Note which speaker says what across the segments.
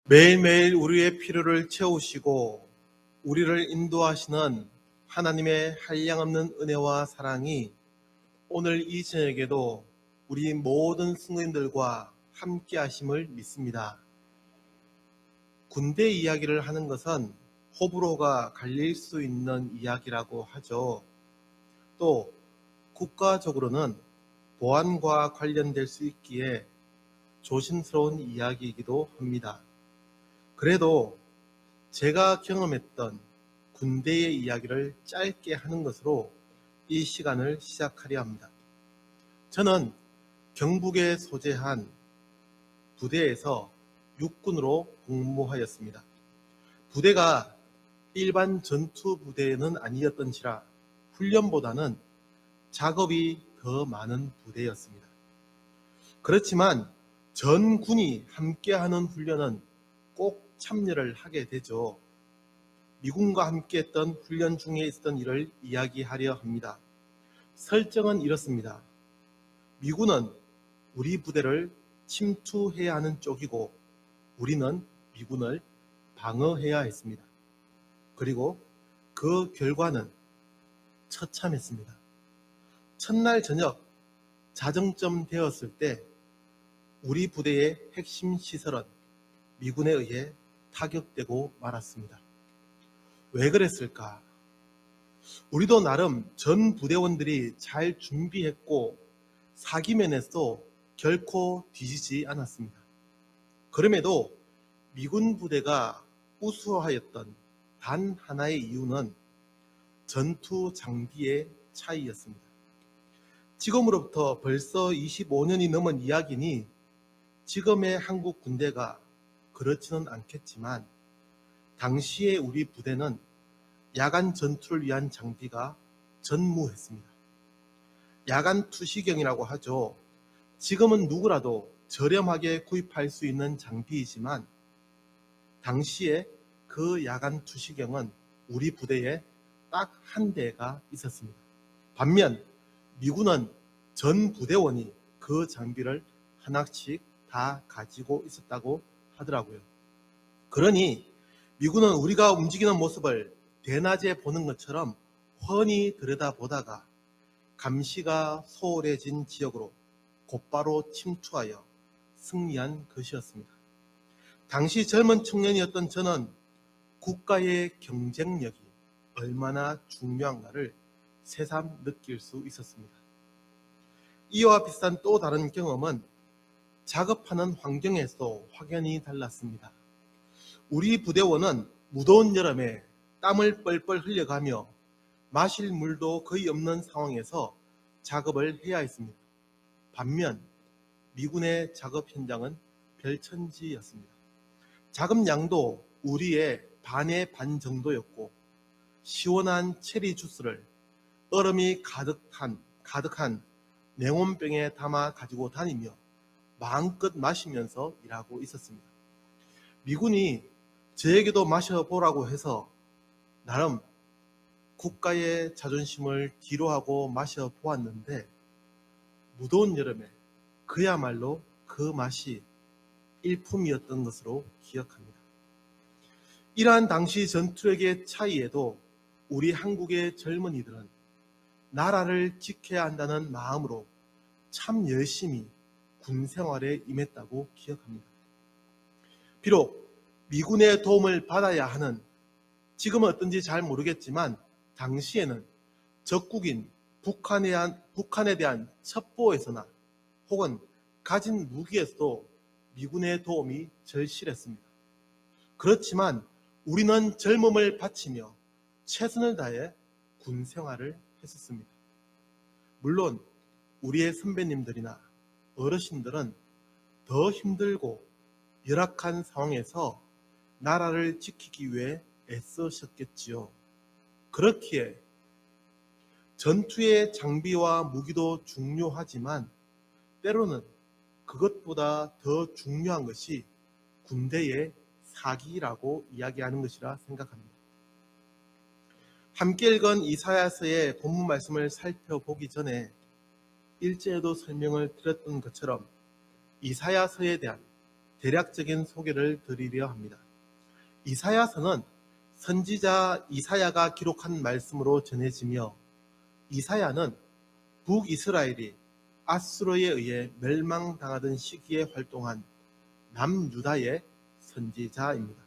Speaker 1: 매일매일 우리의 필요를 채우시고 우리를 인도하시는 하나님의 한량없는 은혜와 사랑이 오늘 이 저녁에도 우리 모든 성도님들과 함께 하심을 믿습니다. 군대 이야기를 하는 것은 호불호가 갈릴 수 있는 이야기라고 하죠. 또 국가적으로는 보안과 관련될 수 있기에 조심스러운 이야기이기도 합니다. 그래도 제가 경험했던 군대의 이야기를 짧게 하는 것으로 이 시간을 시작하려 합니다. 저는 경북에 소재한 부대에서 육군으로 복무하였습니다. 부대가 일반 전투 부대는 아니었던지라 훈련보다는 작업이 더 많은 부대였습니다. 그렇지만 전 군이 함께하는 훈련은 꼭 참여를 하게 되죠. 미군과 함께했던 훈련 중에 있었던 일을 이야기하려 합니다. 설정은 이렇습니다. 미군은 우리 부대를 침투해야 하는 쪽이고 우리는 미군을 방어해야 했습니다. 그리고 그 결과는 처참했습니다. 첫날 저녁 자정점 되었을 때 우리 부대의 핵심 시설은 미군에 의해 타격되고 말았습니다. 왜 그랬을까? 우리도 나름 전 부대원들이 잘 준비했고 사기면에서 결코 뒤지지 않았습니다. 그럼에도 미군 부대가 우수하였던 단 하나의 이유는 전투 장비의 차이였습니다. 지금으로부터 벌써 25년이 넘은 이야기니 지금의 한국 군대가 그렇지는 않겠지만 당시에 우리 부대는 야간 전투를 위한 장비가 전무했습니다. 야간 투시경이라고 하죠. 지금은 누구라도 저렴하게 구입할 수 있는 장비이지만 당시에 그 야간 투시경은 우리 부대에 딱 한 대가 있었습니다. 반면 미군은 전 부대원이 그 장비를 하나씩 다 가지고 있었다고 하더라고요. 그러니 미군은 우리가 움직이는 모습을 대낮에 보는 것처럼 훤히 들여다보다가 감시가 소홀해진 지역으로 곧바로 침투하여 승리한 것이었습니다. 당시 젊은 청년이었던 저는 국가의 경쟁력이 얼마나 중요한가를 새삼 느낄 수 있었습니다. 이와 비슷한 또 다른 경험은 작업하는 환경에서 확연히 달랐습니다. 우리 부대원은 무더운 여름에 땀을 뻘뻘 흘려가며 마실 물도 거의 없는 상황에서 작업을 해야 했습니다. 반면 미군의 작업 현장은 별천지였습니다. 작업량도 우리의 반의 반 정도였고 시원한 체리 주스를 얼음이 가득한 냉온병에 담아 가지고 다니며 마음껏 마시면서 일하고 있었습니다. 미군이 저에게도 마셔보라고 해서 나름 국가의 자존심을 뒤로하고 마셔보았는데 무더운 여름에 그야말로 그 맛이 일품이었던 것으로 기억합니다. 이러한 당시 전투력의 차이에도 우리 한국의 젊은이들은 나라를 지켜야 한다는 마음으로 참 열심히 군 생활에 임했다고 기억합니다. 비록 미군의 도움을 받아야 하는, 지금은 어떤지 잘 모르겠지만 당시에는 적국인 북한에 대한 첩보에서나 혹은 가진 무기에서도 미군의 도움이 절실했습니다. 그렇지만 우리는 젊음을 바치며 최선을 다해 군 생활을 했었습니다. 물론 우리의 선배님들이나 어르신들은 더 힘들고 열악한 상황에서 나라를 지키기 위해 애쓰셨겠지요. 그렇기에 전투의 장비와 무기도 중요하지만 때로는 그것보다 더 중요한 것이 군대의 사기라고 이야기하는 것이라 생각합니다. 함께 읽은 이사야서의 본문 말씀을 살펴보기 전에 일제에도 설명을 드렸던 것처럼 이사야서에 대한 대략적인 소개를 드리려 합니다. 이사야서는 선지자 이사야가 기록한 말씀으로 전해지며, 이사야는 북이스라엘이 아수르에 의해 멸망당하던 시기에 활동한 남유다의 선지자입니다.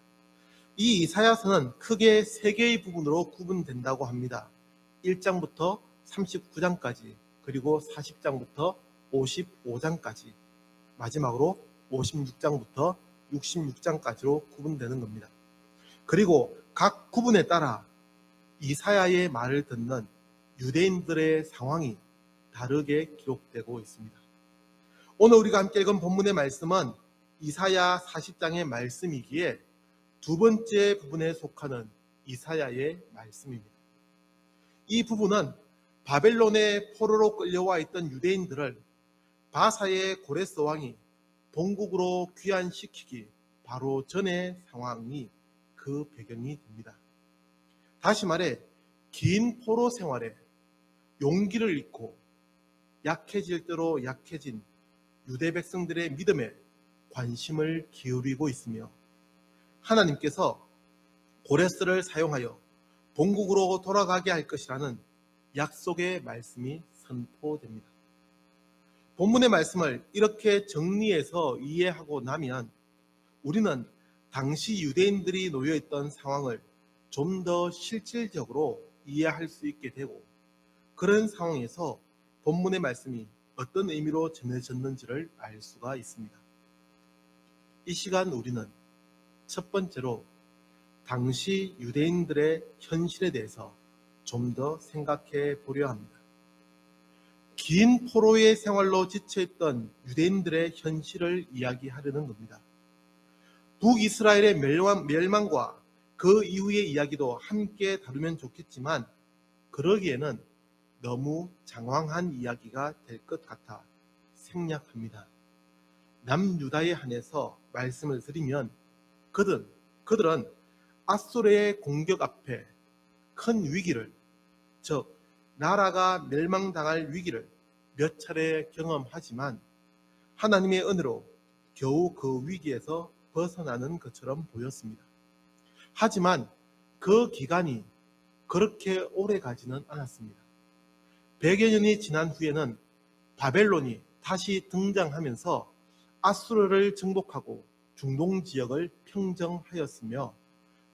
Speaker 1: 이 이사야서는 크게 세 개의 부분으로 구분된다고 합니다. 1장부터 39장까지, 그리고 40장부터 55장까지, 마지막으로 56장부터 66장까지로 구분되는 겁니다. 그리고 각 구분에 따라 이사야의 말을 듣는 유대인들의 상황이 다르게 기록되고 있습니다. 오늘 우리가 함께 읽은 본문의 말씀은 이사야 40장의 말씀이기에 두 번째 부분에 속하는 이사야의 말씀입니다. 이 부분은 바벨론의 포로로 끌려와 있던 유대인들을 바사의 고레스 왕이 본국으로 귀환시키기 바로 전의 상황이 그 배경이 됩니다. 다시 말해 긴 포로 생활에 용기를 잃고 약해질 대로 약해진 유대 백성들의 믿음에 관심을 기울이고 있으며, 하나님께서 고레스를 사용하여 본국으로 돌아가게 할 것이라는 약속의 말씀이 선포됩니다. 본문의 말씀을 이렇게 정리해서 이해하고 나면 우리는 당시 유대인들이 놓여있던 상황을 좀 더 실질적으로 이해할 수 있게 되고, 그런 상황에서 본문의 말씀이 어떤 의미로 전해졌는지를 알 수가 있습니다. 이 시간 우리는 첫 번째로 당시 유대인들의 현실에 대해서 좀 더 생각해 보려 합니다. 긴 포로의 생활로 지쳐있던 유대인들의 현실을 이야기하려는 겁니다. 북이스라엘의 멸망과 그 이후의 이야기도 함께 다루면 좋겠지만, 그러기에는 너무 장황한 이야기가 될 것 같아 생략합니다. 남유다에 한해서 말씀을 드리면, 그들은 아수르의 공격 앞에 큰 위기를, 즉 나라가 멸망당할 위기를 몇 차례 경험하지만 하나님의 은혜로 겨우 그 위기에서 벗어나는 것처럼 보였습니다. 하지만 그 기간이 그렇게 오래 가지는 않았습니다. 100여 년이 지난 후에는 바벨론이 다시 등장하면서 아수르를 정복하고 중동 지역을 평정하였으며,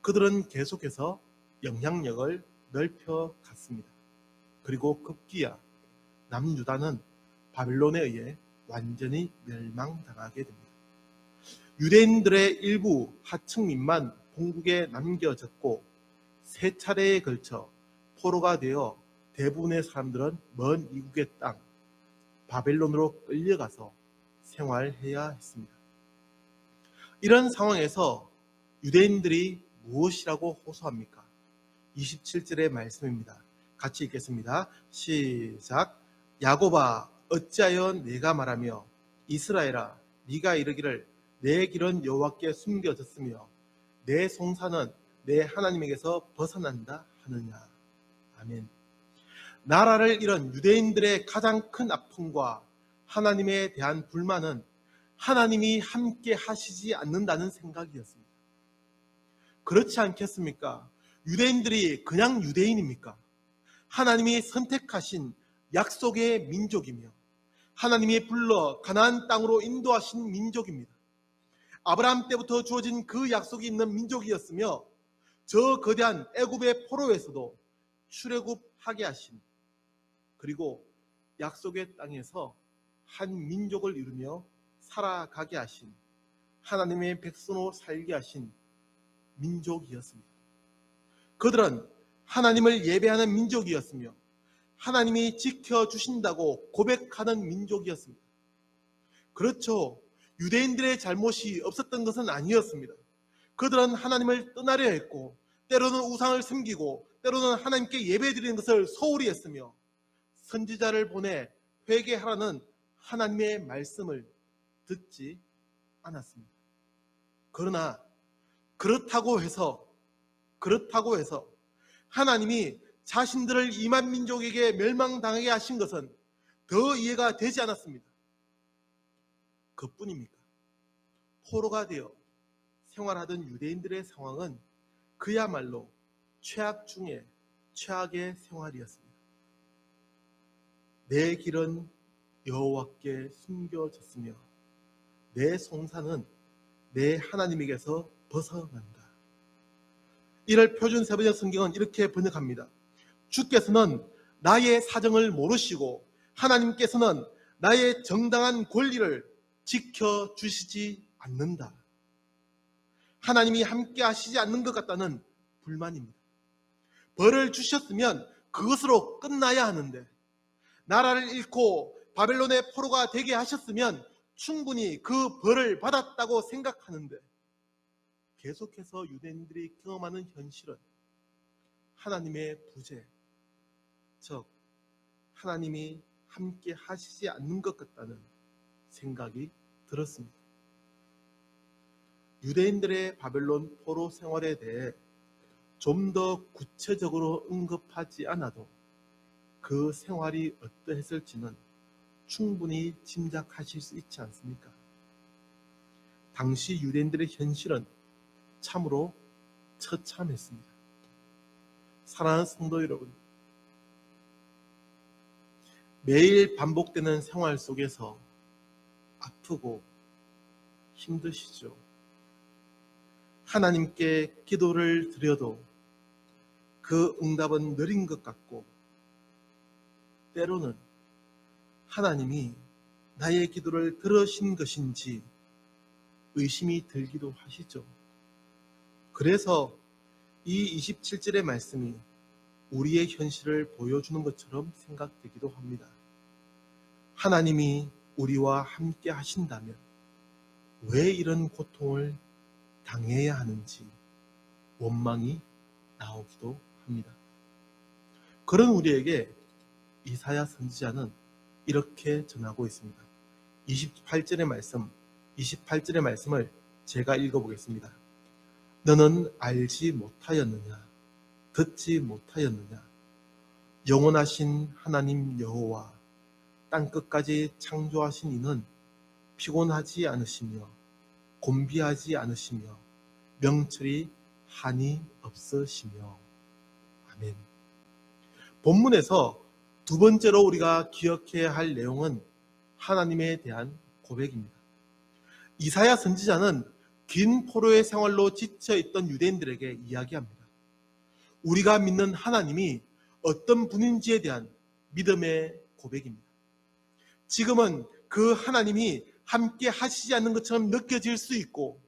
Speaker 1: 그들은 계속해서 영향력을 넓혀갔습니다. 그리고 급기야 남유다는 바벨론에 의해 완전히 멸망당하게 됩니다. 유대인들의 일부 하층민만 본국에 남겨졌고, 세 차례에 걸쳐 포로가 되어 대부분의 사람들은 먼 이국의 땅 바벨론으로 끌려가서 생활해야 했습니다. 이런 상황에서 유대인들이 무엇이라고 호소합니까? 27절의 말씀입니다. 같이 읽겠습니다. 시작. 야곱아, 어찌하여 내가 말하며 이스라엘아, 네가 이르기를 내 길은 여호와께 숨겨졌으며 내 송사는 내 하나님에게서 벗어난다 하느냐. 아멘. 나라를 잃은 유대인들의 가장 큰 아픔과 하나님에 대한 불만은 하나님이 함께 하시지 않는다는 생각이었습니다. 그렇지 않겠습니까? 유대인들이 그냥 유대인입니까? 하나님이 선택하신 약속의 민족이며 하나님이 불러 가나안 땅으로 인도하신 민족입니다. 아브라함 때부터 주어진 그 약속이 있는 민족이었으며, 저 거대한 애굽의 포로에서도 출애굽하게 하신, 그리고 약속의 땅에서 한 민족을 이루며 살아가게 하신, 하나님의 백성으로 살게 하신 민족이었습니다. 그들은 하나님을 예배하는 민족이었으며 하나님이 지켜주신다고 고백하는 민족이었습니다. 그렇죠. 유대인들의 잘못이 없었던 것은 아니었습니다. 그들은 하나님을 떠나려 했고, 때로는 우상을 섬기고, 때로는 하나님께 예배드리는 것을 소홀히 했으며, 선지자를 보내 회개하라는 하나님의 말씀을 듣지 않았습니다. 그러나 그렇다고 해서 하나님이 자신들을 2만 민족에게 멸망당하게 하신 것은 더 이해가 되지 않았습니다. 그뿐입니까? 포로가 되어 생활하던 유대인들의 상황은 그야말로 최악 중에 최악의 생활이었습니다. 내 길은 여호와께 숨겨졌으며 내 송사는 내 하나님에게서 벗어난다. 이를 표준 세번역 성경은 이렇게 번역합니다. 주께서는 나의 사정을 모르시고 하나님께서는 나의 정당한 권리를 지켜주시지 않는다. 하나님이 함께 하시지 않는 것 같다는 불만입니다. 벌을 주셨으면 그것으로 끝나야 하는데, 나라를 잃고 바벨론의 포로가 되게 하셨으면 충분히 그 벌을 받았다고 생각하는데, 계속해서 유대인들이 경험하는 현실은 하나님의 부재, 즉 하나님이 함께 하시지 않는 것 같다는 생각이 들었습니다. 유대인들의 바벨론 포로 생활에 대해 좀 더 구체적으로 언급하지 않아도 그 생활이 어떠했을지는 충분히 짐작하실 수 있지 않습니까? 당시 유대인들의 현실은 참으로 처참했습니다. 사랑하는 성도 여러분, 매일 반복되는 생활 속에서 아프고 힘드시죠? 하나님께 기도를 드려도 그 응답은 느린 것 같고, 때로는 하나님이 나의 기도를 들으신 것인지 의심이 들기도 하시죠. 그래서 이 27절의 말씀이 우리의 현실을 보여주는 것처럼 생각되기도 합니다. 하나님이 우리와 함께 하신다면 왜 이런 고통을 당해야 하는지 원망이 나오기도 합니다. 그런 우리에게 이사야 선지자는 이렇게 전하고 있습니다. 28절의 말씀을 제가 읽어보겠습니다. 너는 알지 못하였느냐? 듣지 못하였느냐? 영원하신 하나님 여호와 땅끝까지 창조하신 이는 피곤하지 않으시며 곤비하지 않으시며 명철이 한이 없으시며. 아멘. 본문에서 두 번째로 우리가 기억해야 할 내용은 하나님에 대한 고백입니다. 이사야 선지자는 긴 포로의 생활로 지쳐있던 유대인들에게 이야기합니다. 우리가 믿는 하나님이 어떤 분인지에 대한 믿음의 고백입니다. 지금은 그 하나님이 함께 하시지 않는 것처럼 느껴질 수 있고,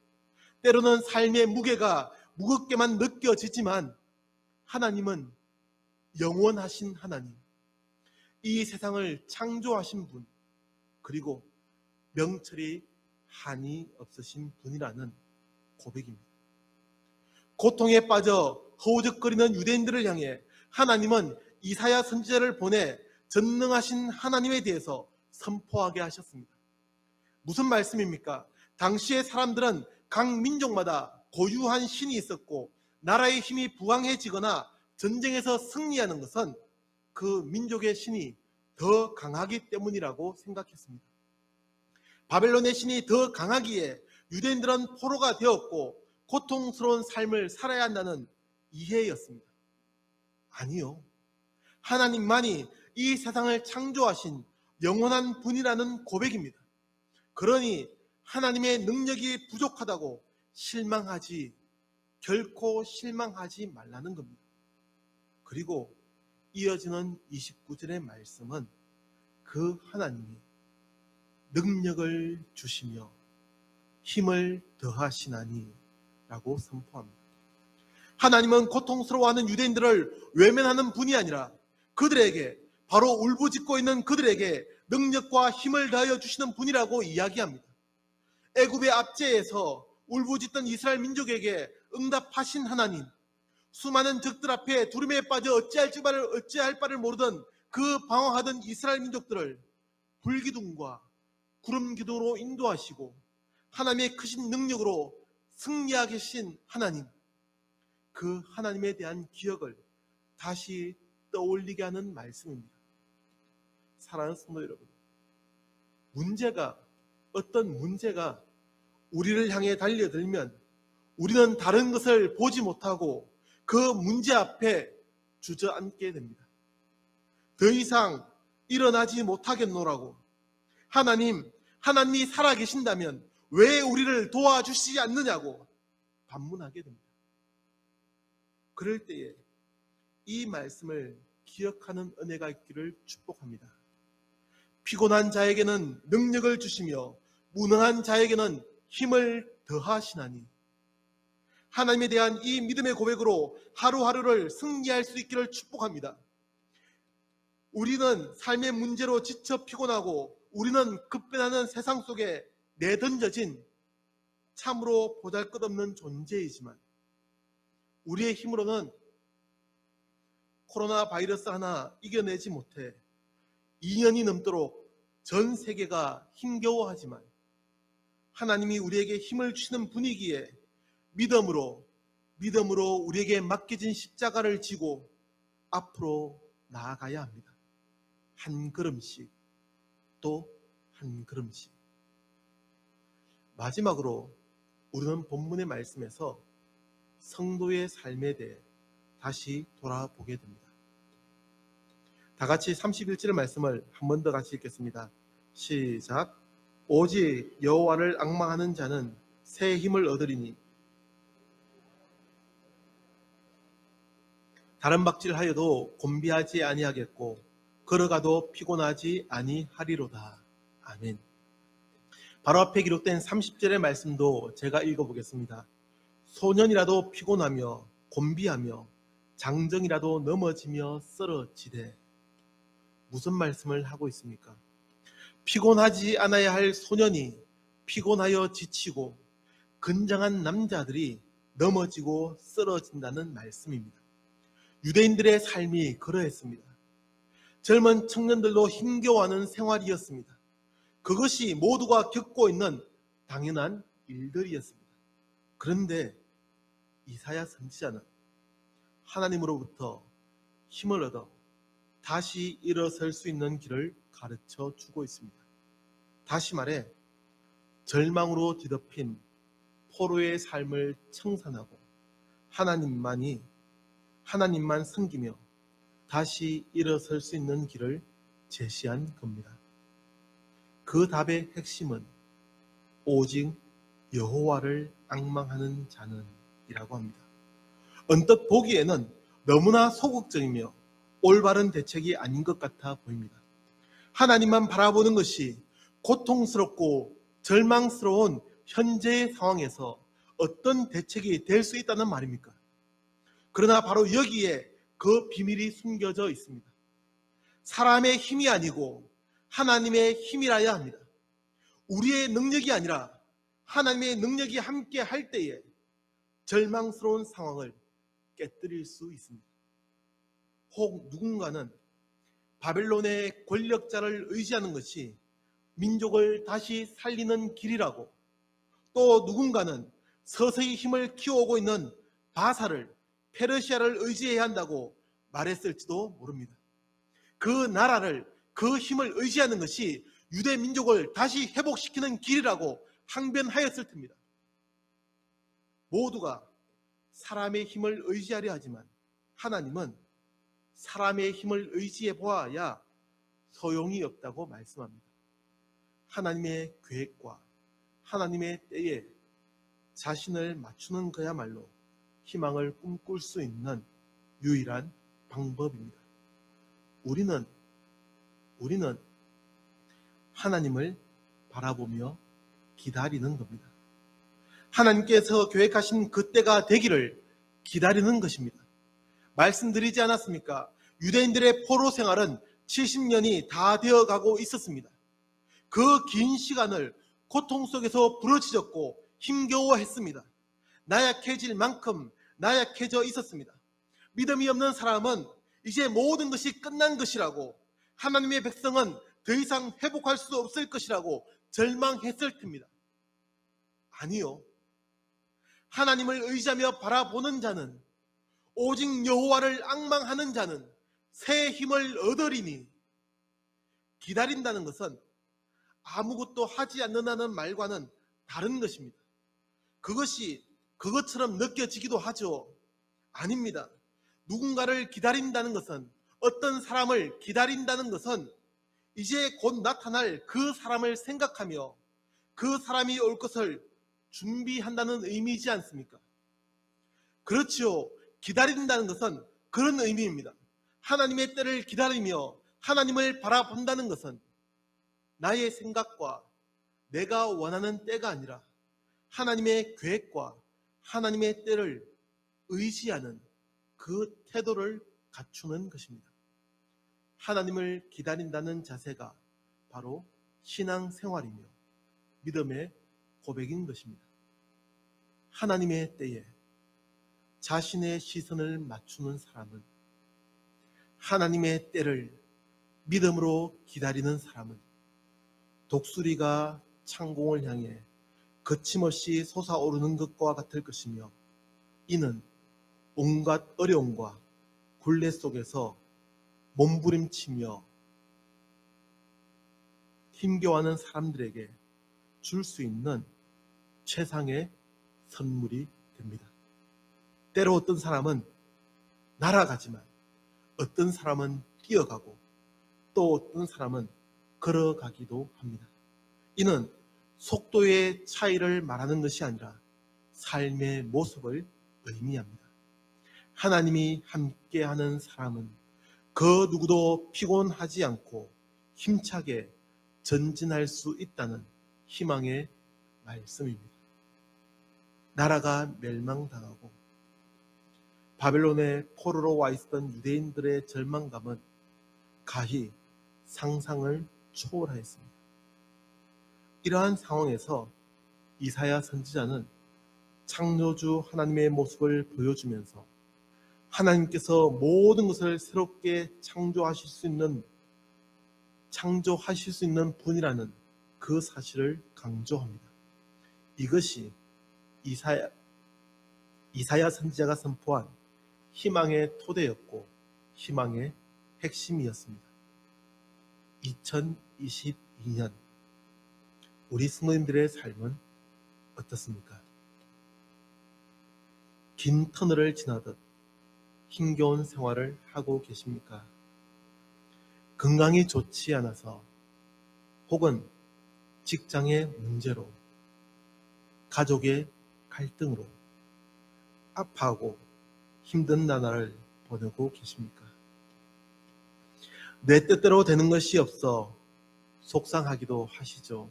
Speaker 1: 때로는 삶의 무게가 무겁게만 느껴지지만, 하나님은 영원하신 하나님, 이 세상을 창조하신 분, 그리고 명철이 한이 없으신 분이라는 고백입니다. 고통에 빠져 허우적거리는 유대인들을 향해 하나님은 이사야 선지자를 보내 전능하신 하나님에 대해서 선포하게 하셨습니다. 무슨 말씀입니까? 당시의 사람들은 각 민족마다 고유한 신이 있었고, 나라의 힘이 부강해지거나 전쟁에서 승리하는 것은 그 민족의 신이 더 강하기 때문이라고 생각했습니다. 바벨론의 신이 더 강하기에 유대인들은 포로가 되었고 고통스러운 삶을 살아야 한다는 이해였습니다. 아니요. 하나님만이 이 세상을 창조하신 영원한 분이라는 고백입니다. 그러니 하나님의 능력이 부족하다고 결코 실망하지 말라는 겁니다. 그리고 이어지는 29절의 말씀은 그 하나님이 능력을 주시며 힘을 더하시나니 라고 선포합니다. 하나님은 고통스러워하는 유대인들을 외면하는 분이 아니라 그들에게, 바로 울부짖고 있는 그들에게 능력과 힘을 더하여 주시는 분이라고 이야기합니다. 애굽의 압제에서 울부짖던 이스라엘 민족에게 응답하신 하나님, 수많은 적들 앞에 두려움에 빠져 어찌할 바를 모르던 그 방황하던 이스라엘 민족들을 불기둥과 구름 기둥으로 인도하시고 하나님의 크신 능력으로 승리하게 하신 하나님, 그 하나님에 대한 기억을 다시 떠올리게 하는 말씀입니다. 사랑하는 성도 여러분, 어떤 문제가 우리를 향해 달려들면 우리는 다른 것을 보지 못하고 그 문제 앞에 주저앉게 됩니다. 더 이상 일어나지 못하겠노라고 하나님이 살아계신다면 왜 우리를 도와주시지 않느냐고 반문하게 됩니다. 그럴 때에 이 말씀을 기억하는 은혜가 있기를 축복합니다. 피곤한 자에게는 능력을 주시며 무능한 자에게는 힘을 더하시나니, 하나님에 대한 이 믿음의 고백으로 하루하루를 승리할 수 있기를 축복합니다. 우리는 삶의 문제로 지쳐 피곤하고 우리는 급변하는 세상 속에 내던져진 참으로 보잘것없는 존재이지만 우리의 힘으로는 코로나 바이러스 하나 이겨내지 못해 2년이 넘도록 전 세계가 힘겨워하지만 하나님이 우리에게 힘을 주시는 분위기에 믿음으로 우리에게 맡겨진 십자가를 지고 앞으로 나아가야 합니다. 한 걸음씩 또 한 걸음씩. 마지막으로 우리는 본문의 말씀에서 성도의 삶에 대해 다시 돌아보게 됩니다. 다 같이 31절의 말씀을 한 번 더 같이 읽겠습니다. 시작. 오직 여호와를 앙망하는 자는 새 힘을 얻으리니 다른 박질하여도 곤비하지 아니하겠고 걸어가도 피곤하지 아니하리로다. 아멘. 바로 앞에 기록된 30절의 말씀도 제가 읽어보겠습니다. 소년이라도 피곤하며 곤비하며 장정이라도 넘어지며 쓰러지되. 무슨 말씀을 하고 있습니까? 피곤하지 않아야 할 소년이 피곤하여 지치고 건장한 남자들이 넘어지고 쓰러진다는 말씀입니다. 유대인들의 삶이 그러했습니다. 젊은 청년들도 힘겨워하는 생활이었습니다. 그것이 모두가 겪고 있는 당연한 일들이었습니다. 그런데 이사야 선지자는 하나님으로부터 힘을 얻어 다시 일어설 수 있는 길을 가르쳐 주고 있습니다. 다시 말해 절망으로 뒤덮인 포로의 삶을 청산하고 하나님만 섬기며 다시 일어설 수 있는 길을 제시한 겁니다. 그 답의 핵심은 오직 여호와를 앙망하는 자는 이라고 합니다. 언뜻 보기에는 너무나 소극적이며 올바른 대책이 아닌 것 같아 보입니다. 하나님만 바라보는 것이 고통스럽고 절망스러운 현재의 상황에서 어떤 대책이 될 수 있다는 말입니까? 그러나 바로 여기에 그 비밀이 숨겨져 있습니다. 사람의 힘이 아니고 하나님의 힘이라야 합니다. 우리의 능력이 아니라 하나님의 능력이 함께 할 때에 절망스러운 상황을 깨뜨릴 수 있습니다. 혹 누군가는 바벨론의 권력자를 의지하는 것이 민족을 다시 살리는 길이라고, 또 누군가는 서서히 힘을 키워오고 있는 바사를, 페르시아를 의지해야 한다고 말했을지도 모릅니다. 그 나라를, 그 힘을 의지하는 것이 유대 민족을 다시 회복시키는 길이라고 항변하였을 텐입니다. 모두가 사람의 힘을 의지하려 하지만 하나님은 사람의 힘을 의지해 보아야 소용이 없다고 말씀합니다. 하나님의 계획과 하나님의 때에 자신을 맞추는 거야말로 희망을 꿈꿀 수 있는 유일한 방법입니다. 우리는 하나님을 바라보며 기다리는 겁니다. 하나님께서 계획하신 그때가 되기를 기다리는 것입니다. 말씀드리지 않았습니까? 유대인들의 포로 생활은 70년이 다 되어가고 있었습니다. 그 긴 시간을 고통 속에서 부르짖었고 힘겨워했습니다. 나약해질 만큼 나약해져 있었습니다. 믿음이 없는 사람은 이제 모든 것이 끝난 것이라고, 하나님의 백성은 더 이상 회복할 수 없을 것이라고 절망했을 텐입니다. 아니요. 하나님을 의지하며 바라보는 자는, 오직 여호와를 앙망하는 자는 새 힘을 얻으리니. 기다린다는 것은 아무것도 하지 않는다는 말과는 다른 것입니다. 그것처럼 느껴지기도 하죠. 아닙니다. 누군가를 기다린다는 것은, 어떤 사람을 기다린다는 것은 이제 곧 나타날 그 사람을 생각하며 그 사람이 올 것을 준비한다는 의미이지 않습니까? 그렇지요. 기다린다는 것은 그런 의미입니다. 하나님의 때를 기다리며 하나님을 바라본다는 것은 나의 생각과 내가 원하는 때가 아니라 하나님의 계획과 하나님의 때를 의지하는 그 태도를 갖추는 것입니다. 하나님을 기다린다는 자세가 바로 신앙생활이며 믿음의 고백인 것입니다. 하나님의 때에 자신의 시선을 맞추는 사람은, 하나님의 때를 믿음으로 기다리는 사람은 독수리가 창공을 향해 거침없이 솟아오르는 것과 같을 것이며, 이는 온갖 어려움과 굴레 속에서 몸부림치며 힘겨워하는 사람들에게 줄 수 있는 최상의 선물이 됩니다. 때로 어떤 사람은 날아가지만 어떤 사람은 뛰어가고 또 어떤 사람은 걸어가기도 합니다. 이는 속도의 차이를 말하는 것이 아니라 삶의 모습을 의미합니다. 하나님이 함께하는 사람은 그 누구도 피곤하지 않고 힘차게 전진할 수 있다는 희망의 말씀입니다. 나라가 멸망당하고 바벨론의 포로로 와 있었던 유대인들의 절망감은 가히 상상을 초월하였습니다. 이러한 상황에서 이사야 선지자는 창조주 하나님의 모습을 보여주면서 하나님께서 모든 것을 새롭게 창조하실 수 있는 분이라는 그 사실을 강조합니다. 이것이 이사야 선지자가 선포한 희망의 토대였고 희망의 핵심이었습니다. 2022년 우리 성도님들의 삶은 어떻습니까? 긴 터널을 지나듯 힘겨운 생활을 하고 계십니까? 건강이 좋지 않아서 혹은 직장의 문제로, 가족의 갈등으로 아파하고 힘든 나날을 보내고 계십니까? 내 뜻대로 되는 것이 없어 속상하기도 하시죠.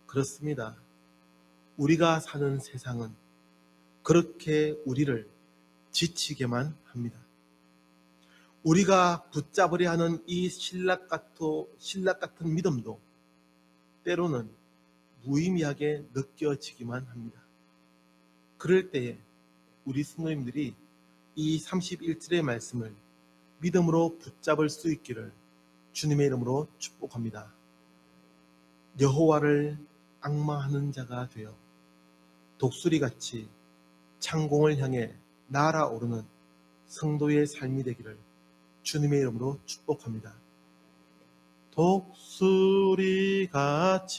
Speaker 1: 그렇습니다. 우리가 사는 세상은 그렇게 우리를 지치게만 합니다. 우리가 붙잡으려 하는 이 신락 같은 믿음도 때로는 무의미하게 느껴지기만 합니다. 그럴 때에 우리 성도님들이 이 31절의 말씀을 믿음으로 붙잡을 수 있기를 주님의 이름으로 축복합니다. 여호와를 앙망하는 자가 되어 독수리같이 창공을 향해 날아오르는 성도의 삶이 되기를 주님의 이름으로 축복합니다.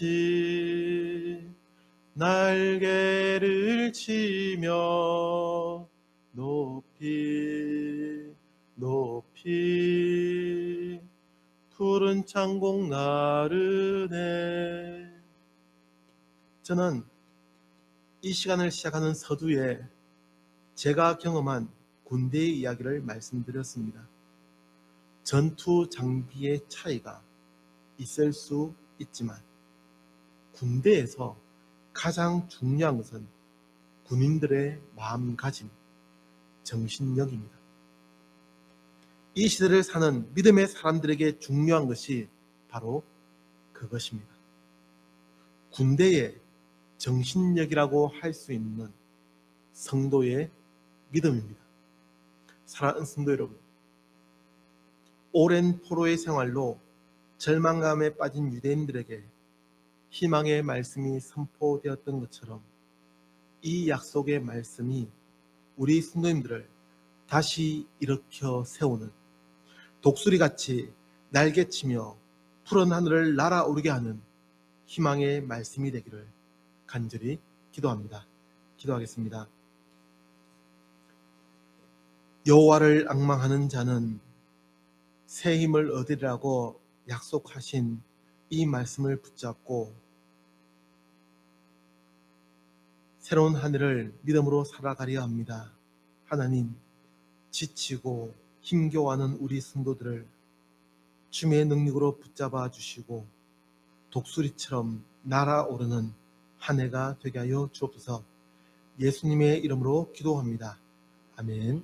Speaker 1: 독수리같이 날개를 치며 높이 높이 푸른 창공 나르네. 저는 이 시간을 시작하는 서두에 제가 경험한 군대의 이야기를 말씀드렸습니다. 전투 장비의 차이가 있을 수 있지만 군대에서 가장 중요한 것은 군인들의 마음가짐, 정신력입니다. 이 시대를 사는 믿음의 사람들에게 중요한 것이 바로 그것입니다. 군대의 정신력이라고 할 수 있는 성도의 믿음입니다. 사랑하는 성도 여러분, 오랜 포로의 생활로 절망감에 빠진 유대인들에게 희망의 말씀이 선포되었던 것처럼 이 약속의 말씀이 우리 성도님들을 다시 일으켜 세우는, 독수리같이 날개치며 푸른 하늘을 날아오르게 하는 희망의 말씀이 되기를 간절히 기도합니다. 기도하겠습니다. 여호와를 앙망하는 자는 새 힘을 얻으리라고 약속하신 이 말씀을 붙잡고 새로운 한 해를 믿음으로 살아가려 합니다. 하나님, 지치고 힘겨워하는 우리 성도들을 주님의 능력으로 붙잡아 주시고 독수리처럼 날아오르는 한 해가 되게 하여 주옵소서. 예수님의 이름으로 기도합니다. 아멘.